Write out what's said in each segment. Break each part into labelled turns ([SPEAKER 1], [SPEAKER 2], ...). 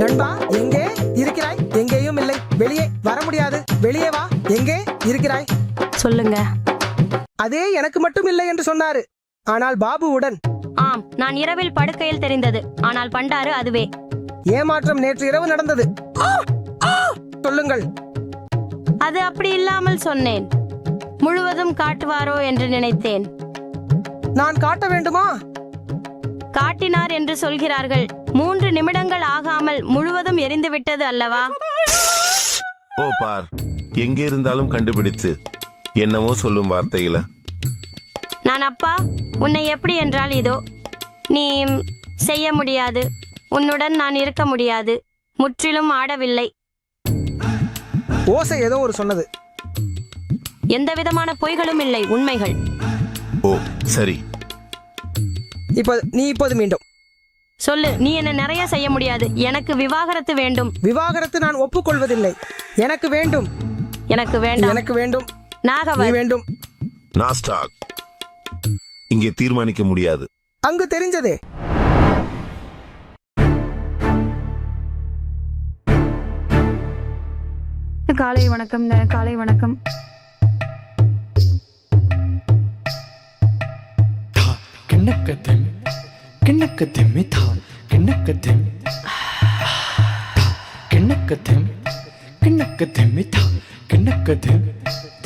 [SPEAKER 1] நண்பா, எங்கே இருக்கிறாய்? எங்கேயும் இல்லை. வெளியே வர முடியாது. வெளியே வா. எங்கே இருக்கிறாய்?
[SPEAKER 2] சொல்லுங்க.
[SPEAKER 1] அதே எனக்கு மட்டும் இல்லை என்று சொன்னாரு. ஆனால் பாபுவுடன்.
[SPEAKER 2] ஆம், நான் இரவில் படுக்கையில் தெரிந்தது. ஆனால் பண்டாரு அதுவே.
[SPEAKER 1] ஏமாற்றம் நேற்று இரவு நடந்தது. சொல்லுங்கள்.
[SPEAKER 2] அது அப்படி இல்லாமல் சொன்னேன். முழுவதும் காட்டுவாரோ என்று நினைத்தேன்.
[SPEAKER 1] நான் காட்ட வேண்டுமா?
[SPEAKER 2] காட்டினார் என்று சொல்கிறார்கள். 3 நிமிடங்கள் ஆகாமல் முழுவதும் எரிந்துவிட்டது அல்லவா?
[SPEAKER 3] ஓ பார், எங்கே இருந்தாலும் கண்டுபிடித்து என்னவோ சொல்லும் வார்த்தையில.
[SPEAKER 2] நான் அப்பா, உன்னை எப்படி என்றால் இதோ. நீ செய்ய முடியாது. உன்னுடன் நான் இருக்க முடியாது. முற்றிலும் ஆடவில்லை.
[SPEAKER 1] ஓசை ஏதோ ஒரு சொன்னது.
[SPEAKER 2] எந்த விதமான பொய்களும் இல்லை, உண்மைகள்.
[SPEAKER 3] ஓ சரி.
[SPEAKER 1] இப்போது மீண்டும்
[SPEAKER 2] சொல்லு. நீ என்ன நிறைய செய்ய முடியாது. எனக்கு விவாகரத்து வேண்டும்.
[SPEAKER 1] விவாகரத்து நான் ஒப்புக்கொள்வதில்லை. எனக்கு வேண்டும்.
[SPEAKER 2] எனக்கு வேண்டாம்.
[SPEAKER 1] எனக்கு வேண்டும்.
[SPEAKER 2] நாகவ
[SPEAKER 1] வேண்டும்.
[SPEAKER 3] நாஸ்டாக். இங்கே தீர்மானிக்க முடியாது.
[SPEAKER 1] அங்கு தெரிஞ்சதே.
[SPEAKER 4] காலை வணக்கம். காலை வணக்கம்.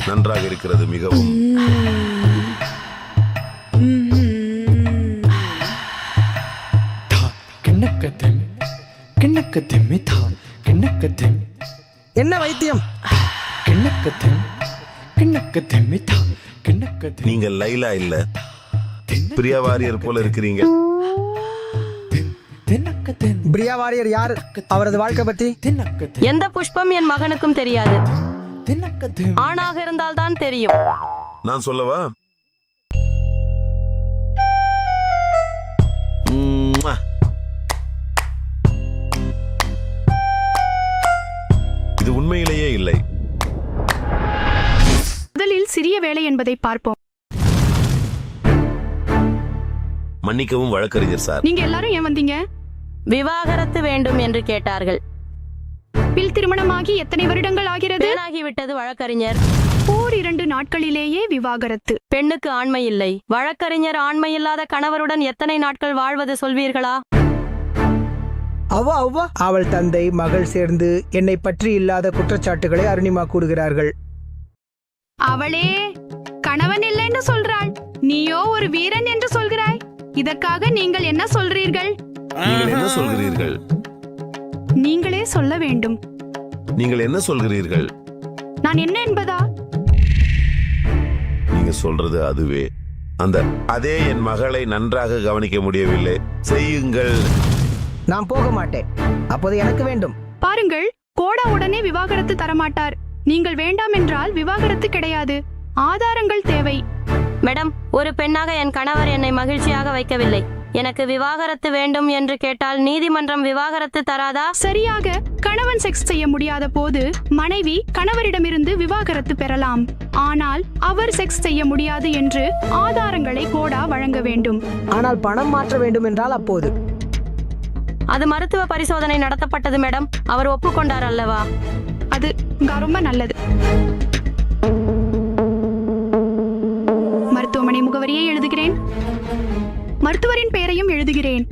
[SPEAKER 3] நன்றாக இருக்கிறது மிகவும்.
[SPEAKER 1] என்ன வைத்தியம்?
[SPEAKER 3] நீங்கள் லைலா இல்ல, பிரியா வாரியர் போல இருக்கிறீங்க.
[SPEAKER 1] பிரியா வாரியர் யார்? அவரது வாழ்க்கை பற்றி
[SPEAKER 2] எந்த புஷ்பம் என் மகனுக்கும் தெரியாது. ஆணாக இருந்தால் தான் தெரியும்.
[SPEAKER 3] நான் சொல்லவா? இது உண்மையிலேயே இல்லை.
[SPEAKER 4] முதலில் சிறிய வேலை என்பதை பார்ப்போம்.
[SPEAKER 3] மன்னிக்கவும் வழக்கறிஞர் சார்.
[SPEAKER 4] நீங்க எல்லாரும் ஏன் வந்தீங்க?
[SPEAKER 2] விவாகரத்து வேண்டும் என்று கேட்டார்கள்.
[SPEAKER 4] பில் திருமணமாகி எத்தனை வருடங்கள் ஆகிறது?
[SPEAKER 2] ஆகிவிட்டது வழக்கறிஞர்.
[SPEAKER 4] 2 நாட்களிலேயே விவாகரத்து.
[SPEAKER 2] பெண்ணுக்கு ஆண்மை இல்லை. வழக்கறிஞர் ஆண்மை இல்லாத கணவருடன் எத்தனை நாட்கள் வாழ்வது சொல்வீர்களா?
[SPEAKER 1] அவ்வா அவள் தந்தை மகள் சேர்ந்து என்னை பற்றி இல்லாத குற்றச்சாட்டுகளை அருணிமா கூறுகிறார்கள்.
[SPEAKER 4] அவளே கணவன் இல்லைன்னு சொல்றாள். நீயோ ஒரு வீரன் என்று சொல்கிறாய். இதற்காக நீங்கள் என்ன சொல்றீர்கள்?
[SPEAKER 3] நீங்கள் என்ன சொல்கிறீர்கள்?
[SPEAKER 4] நீங்களே சொல்ல வேண்டும்.
[SPEAKER 3] நீங்கள் என்ன சொல்கிறீர்கள்?
[SPEAKER 4] நான் என்ன என்பதா?
[SPEAKER 3] நீங்க சொல்றது அதுவே. அதே என் மகளை நன்றாக கவனிக்க முடியவில்லை. செய்யுங்கள்.
[SPEAKER 1] நான் போக மாட்டேன். அப்போது எனக்கு வேண்டும்.
[SPEAKER 4] பாருங்கள், கோடா உடனே விவாகரத்து தரமாட்டார். நீங்கள் வேண்டாம் என்றால் விவாகரத்து கிடையாது. ஆதாரங்கள் தேவை.
[SPEAKER 2] மேடம், ஒரு பெண்ணாக என் கணவர் என்னை மகிழ்ச்சியாக வைக்கவில்லை. எனக்கு விவாகரத்து வேண்டும் என்று கேட்டால் நீதிமன்றம் விவாகரத்து தராதா?
[SPEAKER 4] சரியாக கணவன் செக்ஸ் செய்ய முடியாத போது மனைவி கணவரிடமிருந்து விவாகரத்து பெறலாம். ஆனால் அவர் செக்ஸ் செய்ய முடியாது என்று ஆதாரங்களை கோடா வழங்க வேண்டும்.
[SPEAKER 1] ஆனால் பணம் மாற்ற வேண்டும் என்றால் அப்போது
[SPEAKER 2] அது மருத்துவ பரிசோதனை நடத்தப்பட்டது மேடம். அவர் ஒப்புக்கொண்டார் அல்லவா?
[SPEAKER 4] அது ரொம்ப நல்லது. மருத்துவமனை முகவரியை எழுதுகிறேன். மருத்துவரின் பெயரையும் எழுதுகிறேன்.